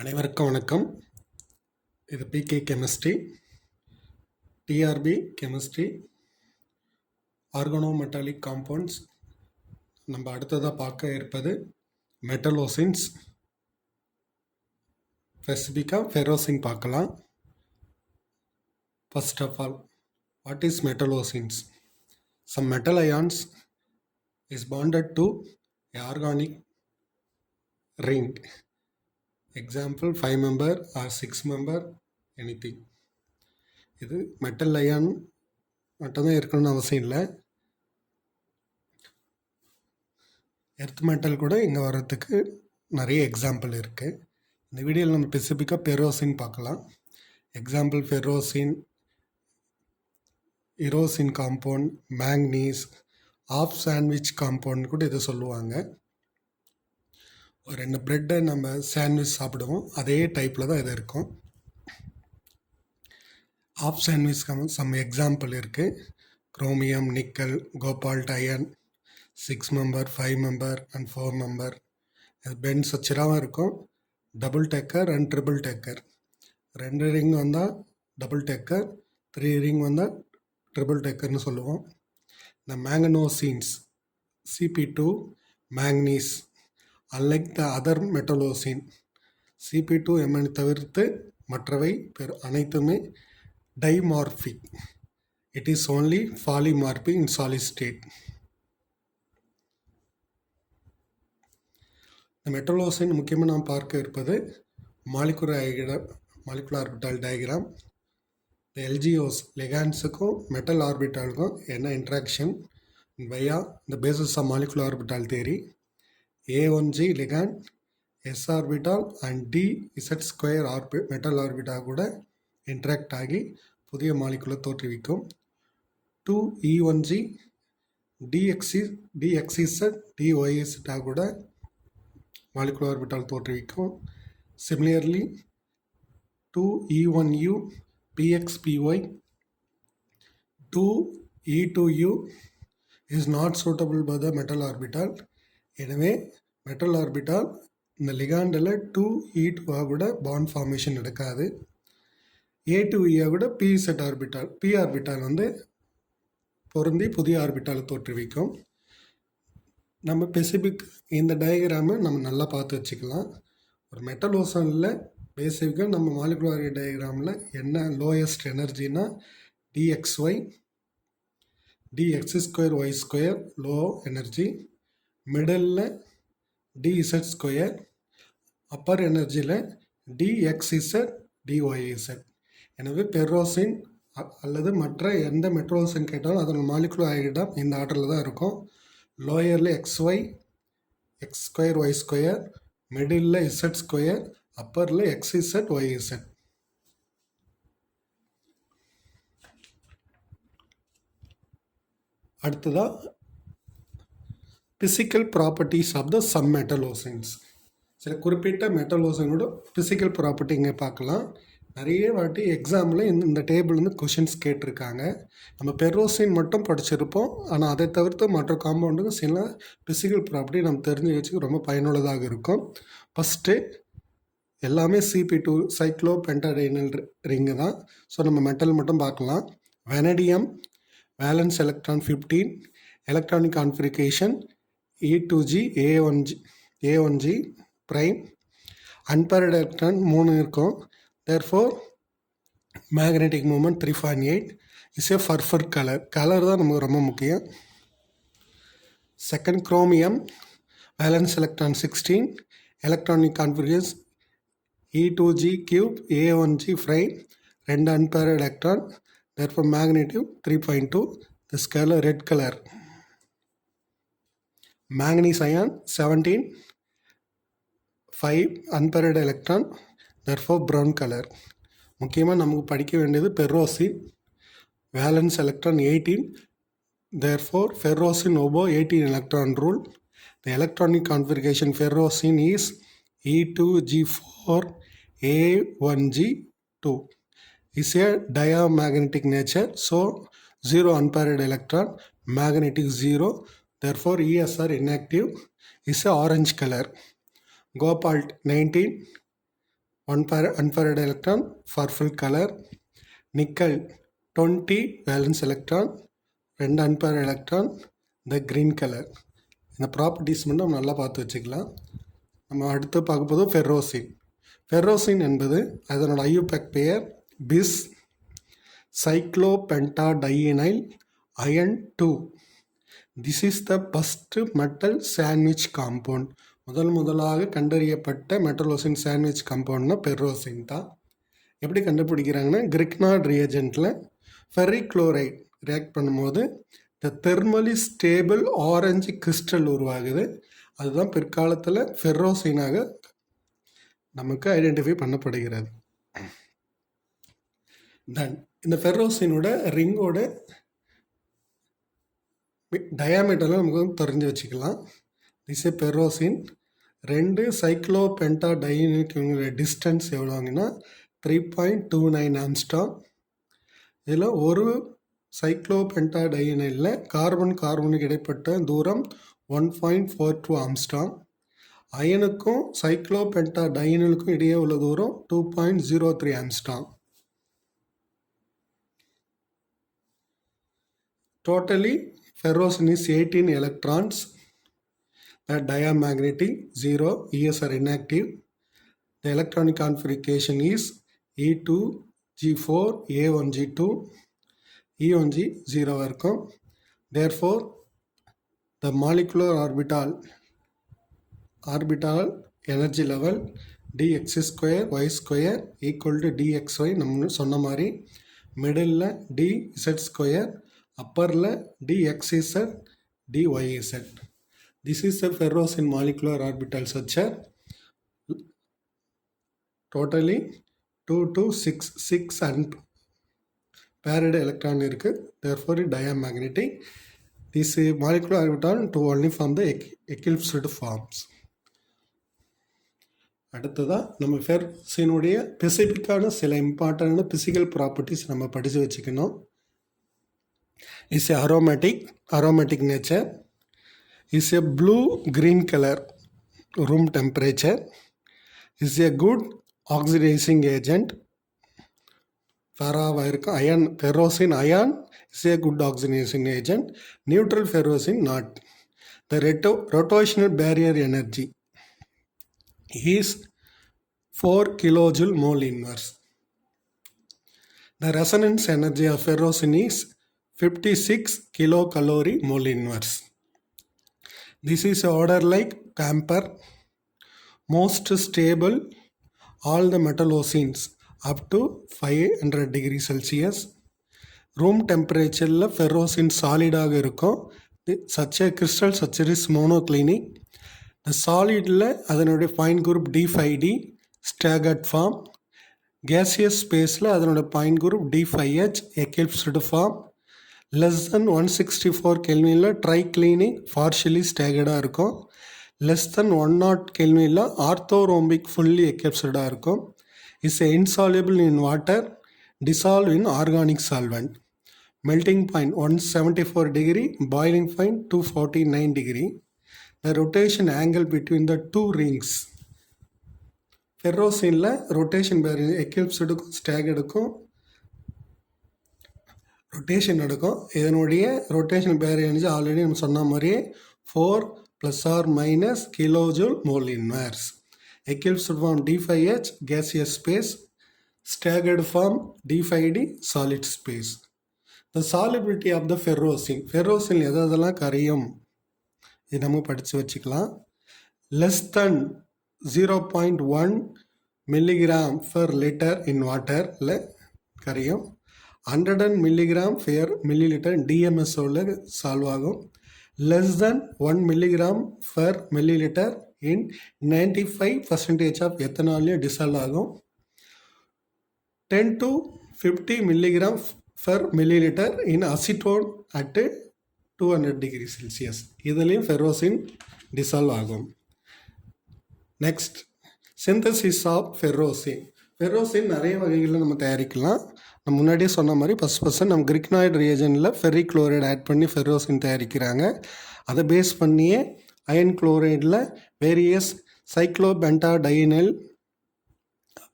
அனைவருக்கும் வணக்கம். இது PK chemistry, TRB chemistry, organometallic compounds. நம்ம அடுத்ததாக பார்க்க இருப்பது மெட்டலோசின்ஸ். ஸ்பெசிஃபிக்காக ஃபெரோசின் பார்க்கலாம். First of all, what is metallocenes? Some metal ions is bonded to a organic ring. Example 5 member or 6 member, anything. இது மெட்டல் அயான் மட்டும்தான் இருக்கணும்னு அவசியம் இல்லை. எர்த் மெட்டல் கூட இங்கே வர்றதுக்கு நிறைய எக்ஸாம்பிள் இருக்குது. இந்த வீடியோவில் நம்ம ஸ்பெசிஃபிக்காக ஃபெரோசின் பார்க்கலாம். எக்ஸாம்பிள் ஃபெரோசின், இரோசின் compound, manganese, half sandwich compound கூட இதை சொல்லுவாங்க. ஒரு 2 ப்ரெட்டை நம்ம சாண்ட்விச் சாப்பிடுவோம், அதே டைப்பில் தான் இது இருக்கும். ஆஃப் சாண்ட்விச் சம் எக்ஸாம்பிள் இருக்குது. Chromium, nickel, cobalt, iron, 6 member, 5 member and 4 member. இது பென் ஸ்ட்ரக்சராகவும் இருக்கும். Double decker and triple decker. 2 ring வந்தால் டபுள் டெக்கர், 3 ரிங் வந்தால் ட்ரிபிள் டெக்கர்னு சொல்லுவோம். இந்த manganocenes, CP2 manganese, unlike the other metallocene, CP2 MN தவிர்த்து மற்றவை அனைத்துமே dimorphic. It is only polymorphic in solid state. இந்த மெட்டலோசின் முக்கியமாக நாம் பார்க்க இருப்பது மாலிகுலர் ஆர்பிட்டால் டயக்ராம். இந்த எல்ஜிஓஸ் லெகான்ஸுக்கும் மெட்டல் ஆர்பிட்டாலுக்கும் என்ன இன்ட்ராக்ஷன் வயா இந்த basis of molecular orbital theory. A1G லெகான், S orbital and D(Z2) metal orbital கூட இன்ட்ராக்ட் ஆகி புதிய மாலிகுலை தோற்றுவிக்கும். 2E1G DXZ DYZ கூட மாலிகுலர் ஆர்பிட்டால் தோற்றுவிக்கும். Similarly 2E1U PXPY 2E2U is not suitable by the metal orbital. எனவே மெட்டல் ஆர்பிட்டால் இந்த லிகாண்டில் 2E2 கூட பாண்ட் ஃபார்மேஷன் நடக்காது. A2E கூட PZ ஆர்பிட்டால் P ஆர்பிட்டால் பொருந்தி புதிய ஆர்பிட்டாலை தோற்றுவிக்கும். நம்ம ஸ்பெசிஃபிக் இந்த டயக்ராமை நம்ம நல்லா பார்த்து வச்சுக்கலாம். ஒரு மெட்டலோசனில் பேசிக்காக நம்ம மாலிகுலர் டயக்ராமில் என்ன லோயஸ்ட் எனர்ஜினா dxy, dx2y2 லோ எனர்ஜி, மிடலில் dz2, அப்பர் எனர்ஜியில் dxz dyz. எனவே ஃபெரோசின் அல்லது மற்ற எந்த மெட்டலோசின் கேட்டாலும் அதோட மாலிகுலர் டயக்ராம் இந்த ஆர்டரில் தான் இருக்கும். லோயரில் xy, x2 y2, middle z2, அப்பரில் xz yz. அடுத்ததாக physical properties of the some metallocenes. சில குறிப்பிட்ட மெட்டலோசினோட பிசிக்கல் ப்ராப்பர்ட்டி இங்கே பார்க்கலாம். நிறைய வாட்டி எக்ஸாமில் இந்த டேபிள்லேருந்து கொஷின்ஸ் கேட்டிருக்காங்க. நம்ம ஃபெரோசின் மட்டும் படிச்சிருப்போம், ஆனால் அதை தவிர்த்து மற்ற காம்பவுண்டுக்கு சில பிசிக்கல் ப்ராப்பர்ட்டி நம்ம தெரிஞ்சு வச்சுக்க ரொம்ப பயனுள்ளதாக இருக்கும். ஃபஸ்ட்டு எல்லாமே CP2 சைக்ளோ பென்டாடைனல் ரிங்கு தான். ஸோ நம்ம மெட்டல் மட்டும் பார்க்கலாம். Vanadium valence electron 15, electronic configuration E2G A1G prime, unpaired electron 3 இருக்கும். Therefore magnetic moment 3.8 is a perfect colour தான் நமக்கு ரொம்ப முக்கியம். Second chromium valence electron 16, electronic configuration E2G cube A1G prime, 2 unpaired electron, therefore magnetic 3.2. This color red color. Manganese ion 17, 5 unpaired electron, therefore brown color. முக்கியமாக நமக்கு படிக்க வேண்டியது ferrocene. Valence electron 18, therefore ferrocin obey 18 electron rule. The electronic configuration ferrocin is E2G4 A1G2 is a diamagnetic nature, so 0 unpaired electron, magnetic 0, therefore ESR inactive, is a orange color. Cobalt 19, 1 farad electron for full color. Nickel 20 valence electron, 2 unpaired electron, the green color. இந்த properties மட்டும் நம்ம நல்லா பார்த்து வச்சுக்கலாம். நம்ம அடுத்து பார்க்க போதும் ஃபெர்ரோசின். ஃபெர்ரோசின் என்பது அதனோட ஐயூபேக் பெயர் பிஸ் cyclopentadienyl iron 2. This is the first metal sandwich compound. முதலாக கண்டறியப்பட்ட மெட்டலோசின் சாண்ட்விச் காம்பவுண்ட்னா பெர்ரோசின் தான். எப்படி கண்டுபிடிக்கிறாங்கன்னா கிரிக்னார்ட் ரியேஜென்ட்டில் ஃபெர்ரிக் குளோரைட் ரியாக்ட் பண்ணும்போது த தெர்மலி ஸ்டேபிள் ஆரஞ்சு கிறிஸ்டல் உருவாகுது. அதுதான் பிற்காலத்தில் ஃபெர்ரோசினாக நமக்கு ஐடென்டிஃபை பண்ணப்படுகிறது. தென் இந்த ஃபெர்ரோசினோட ரிங்கோட டயாமீட்டரில் நமக்கு தெரிஞ்சு வச்சுக்கலாம். திஸ் ஏ பெர்ரோசின் 2 சைக்ளோபென்டாடைனுக்கு டிஸ்டன்ஸ் எவ்வளோங்கன்னா 3.29 ஆம்ஸ்ட்ராங். இதில் ஒரு சைக்ளோபென்டாடைனில் கார்பனுக்கு இடைப்பட்ட தூரம் 1.42 ஆம்ஸ்ட்ராங். அயனுக்கும் சைக்ளோபென்டாடைனுக்கும் இடையே உள்ள தூரம் 2.03 Armstrong. Totally, ferrocin is 18 electrons. The diamagnetic 0, ES are inactive. The electronic configuration is E2G4, A1G2, E1G 0 இருக்கும். Therefore, the molecular orbital energy level dx square y square equal to dxy. நம்ம சொன்ன மாதிரி middle dz square, அப்பரில் dxz dyz. This is the ferrocin molecular orbital structure. Totally 2 to 6 unpaired electron இருக்குது. Therefore diamagnetic. This molecular orbital to only form the eclipsed forms. அடுத்ததாக நம்ம ஃபெர்ரோசினுடைய ஸ்பெசிஃபிக்கான சில இம்பார்ட்டண்டான physical properties நம்ம படித்து வச்சுக்கணும். Is a aromatic nature, is a blue-green color, room temperature, is a good oxidizing agent. Ferrocin ion is a good oxidizing agent. Neutral ferrocin not. The rotational barrier energy is 4 kilojoule mole inverse. The resonance energy of ferrocin is 56 kilocalorie mole inverse. This is order like Camper. Most stable all the metallocins up to 500 degrees Celsius. Room temperature la ferrocin solid ஆக இருக்கும். Such a crystal structure is monoclinic. The solid la அதனுடைய point group D5D staggered form. Gaseous space la அதனுடைய point group D5H eclipsed form. Less than 164 Kelvinல triclinic partially ஸ்டேகர்டாக இருக்கும். Less than 100 Kelvinல orthorhombic fully எக்லிப்ஸ்டாக இருக்கும். Is insoluble in water, dissolve in organic solvent. Melting point 174 degree, boiling point 249 degree. The rotation angle between the two rings. ஃபெர்ரோசினில் rotation barrier எக்லிப்ஸ்டுக்கும் ஸ்டேகர்டுக்கும் rotation நடக்கும். இதனுடைய ரொட்டேஷன் பேரியர் எனர்ஜி ஆல்ரெடி நம்ம சொன்ன மாதிரியே 4 ± kilojoule mole inverse. Eclipsed form D5H gaseous space, staggered form D5D solid space. The solubility of the ferrocin. ஃபெர்ரோசின் எதெல்லாம் கரையும் இது நம்ம படித்து வச்சுக்கலாம். லெஸ் தென் 0.1 mg/L இன் வாட்டரில் கரையும். 100 mg/ml DMSOவில் சால்வ் ஆகும். Less than 1 mg/ml in 95% of எத்தனாலையும் டிசால்வ் ஆகும். 10 to 50 mg/ml in acetone at 200 degrees Celsius. இதுலேயும் ஃபெர்ரோசின் டிசால்வ் ஆகும். Next, synthesis of ferrocene. Ferrocene நிறைய வகைகளில் நம்ம தயாரிக்கலாம். நம்ம முன்னாடியே சொன்ன மாதிரி ஃபஸ்ட் நம்ம கிரிக்னாய்டு ரியேஜனில் ஃபெர்ரிக் குளோரைடு ஆட் பண்ணி ஃபெர்ரோசின் தயாரிக்கிறாங்க. அதை பேஸ் பண்ணியே அயன் குளோரைடில் வேரியஸ் சைக்ளோபென்டாடைனில்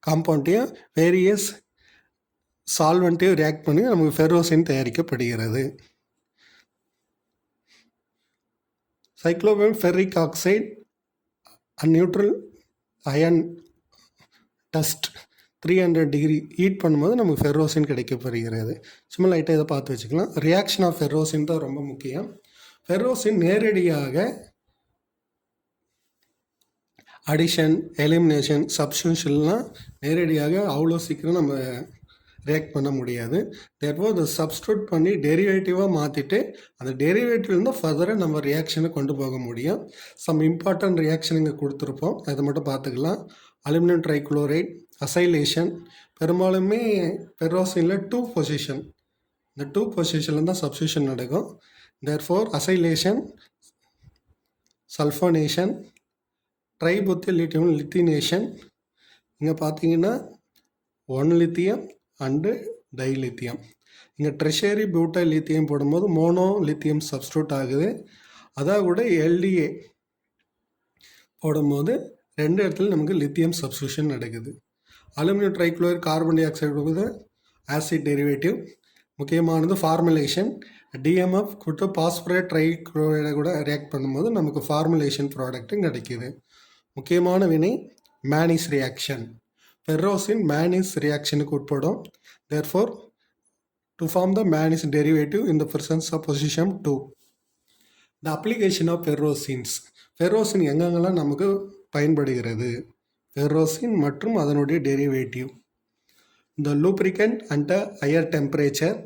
காம்பவுண்ட்டையும் வேரியஸ் சால்வெண்ட்டையும் ரியாக்ட் பண்ணி நமக்கு ஃபெர்ரோசின் தயாரிக்கப்படுகிறது. சைக்ளோபென் ferric oxide neutral iron dust 300 degree heat பண்ணும்போது நமக்கு ஃபெர்ரோசின் கிடைக்கப்படுகிறது. சும்மா லைட்டாக இதை பார்த்து வச்சுக்கலாம். ரியாக்ஷன் ஆஃப் ஃபெர்ரோசின் தான் ரொம்ப முக்கியம். ஃபெர்ரோசின் நேரடியாக அடிஷன், எலிமினேஷன், சப்ஸ்டியூஷன்லாம் நேரடியாக அவ்வளோ சீக்கிரம் நம்ம ரியாக்ட் பண்ண முடியாது. தேர்ஃபோர் அதை சப்ஸ்டியூட் பண்ணி டெரிவேட்டிவாக மாற்றிட்டு அந்த டெரிவேட்டிவ்லேருந்து ஃபர்தராக நம்ம ரியாக்ஷனை கொண்டு போக முடியும். சம் இம்பார்ட்டன்ட் ரியாக்ஷன் இங்கே கொடுத்துருப்போம், அதை மட்டும் பார்த்துக்கலாம். Aluminium trichloride acylation. பெரும்பாலுமே ஃபெர்ரோசினில் 2 பொசிஷன், இந்த 2 பொசிஷனில் தான் சப்ஸ்டியூஷன் நடக்கும். Therefore acylation, sulfonation, tributyl lithium lithiation. இங்கே பார்த்தீங்கன்னா 1 லித்தியம் அண்டு டைலித்தியம். இங்கே ட்ரெஷரி பியூட்டைல் லித்தியம் போடும்போது மோனோ லித்தியம் சப்ஸ்டியூட் ஆகுது. அதாக கூட எல்டிஏ போடும்போது 2 இடத்துல நமக்கு லித்தியம் சப்ஸ்டியூஷன் நடக்குது. Aluminium trichloride carbon dioxide போது ஆசிட் டெரிவேட்டிவ். முக்கியமானது ஃபார்முலேஷன். டிஎம்எஃப் கூட்டு பாஸ்பரேட் ட்ரைக்ளோரைடை கூட ரியாக்ட் பண்ணும்போது நமக்கு ஃபார்முலேஷன் ப்ராடக்ட்டும் கிடைக்கிது. முக்கியமான வினை மேனிஸ் ரியாக்ஷன். ஃபெர்ரோசின் மேனிஸ் ரியாக்ஷனுக்கு உட்படும். Therefore to form the Mannich derivative in the presence of position 2. The application of ferrocenes. Ferrocene எங்கெங்கெல்லாம் நமக்கு பயன்படுகிறது? ஃபெர்ரோசின் மற்றும் அதனுடைய derivative. The lubricant and higher temperature,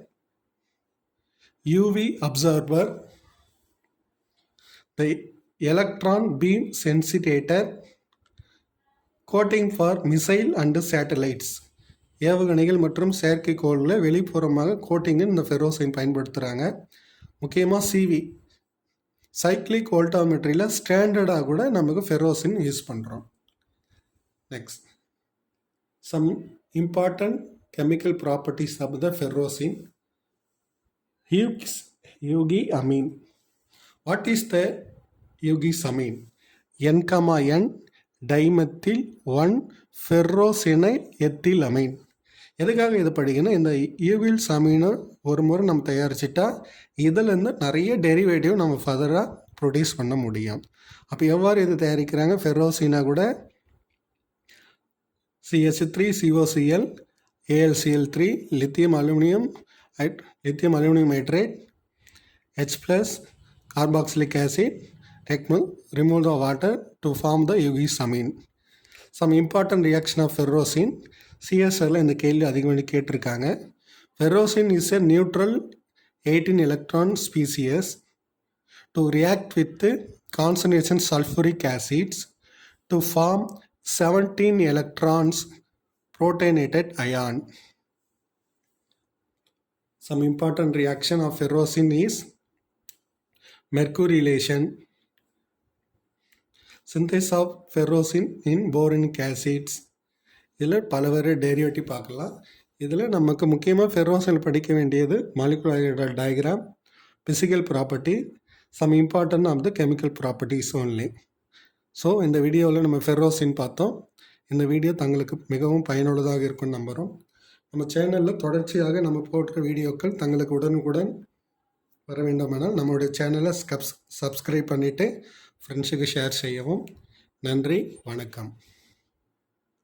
UV absorber, the electron beam sensitizer, coating for missile and satellites. ஏவுகணைகள் மற்றும் செயற்கைக்கோள்களை வெளிப்புறமாக coating இந்த ஃபெர்ரோசின் பயன்படுத்துகிறாங்க. முக்கியமாக சிவி சைக்ளிக் வோல்டாமெட்ரியில் ஸ்டாண்டர்டாக கூட நமக்கு ஃபெர்ரோசின் யூஸ் பண்ணுறோம். Next, some important chemical properties of the ferrocene. Ugi amine. What is the Ugi's amine? N, dimethyl 1 ஃபெர்ரோசினை எத்தில் அமீன். எதுக்காக இது படிக்கணும்? இந்த யூகில் அமீனை ஒரு முறை நம்ம தயாரிச்சிட்டா இதிலேருந்து நிறைய டெரிவேட்டிவ் நம்ம ஃபர்தராக ப்ரொடியூஸ் பண்ண முடியும். அப்போ எவ்வாறு இது தயாரிக்கிறாங்க? ஃபெர்ரோசினா கூட CH3COCl, AlCl3, lithium aluminium hydrate, H+, carboxylic acid, remove the water to form the Ugi's amine. Some important reaction of ferrocene. சிஎஸ்ஆரில் இந்த கேள்வி அதிகமாக கேட்டிருக்காங்க. Ferrocene is a neutral 18 electron species to react with concentration sulphuric acids to form 17 electrons protonated ion. Some important reaction of ferrocin is mercurylation, synthesis of ferrocin in boronic acids. இதில் பலவேறு derivative பார்க்கலாம். இதில் நமக்கு முக்கியமாக ferrocene படிக்க வேண்டியது molecular diagram, physical property, some important of the chemical properties only. So இந்த வீடியோவில் நம்ம ஃபெர்ரோசின் பார்த்தோம். இந்த வீடியோ தங்களுக்கு மிகவும் பயனுள்ளதாக இருக்கும்னு நம்புகிறோம். நம்ம சேனலில் தொடர்ச்சியாக நம்ம போடுற வீடியோக்கள் தங்களுக்கு உடனுக்குடன் வர வேண்டுமானால் நம்மளுடைய சேனலை சப்ஸ்கிரைப் பண்ணிவிட்டு ஃப்ரெண்ட்ஸுக்கு ஷேர் செய்யவும். நன்றி, வணக்கம்.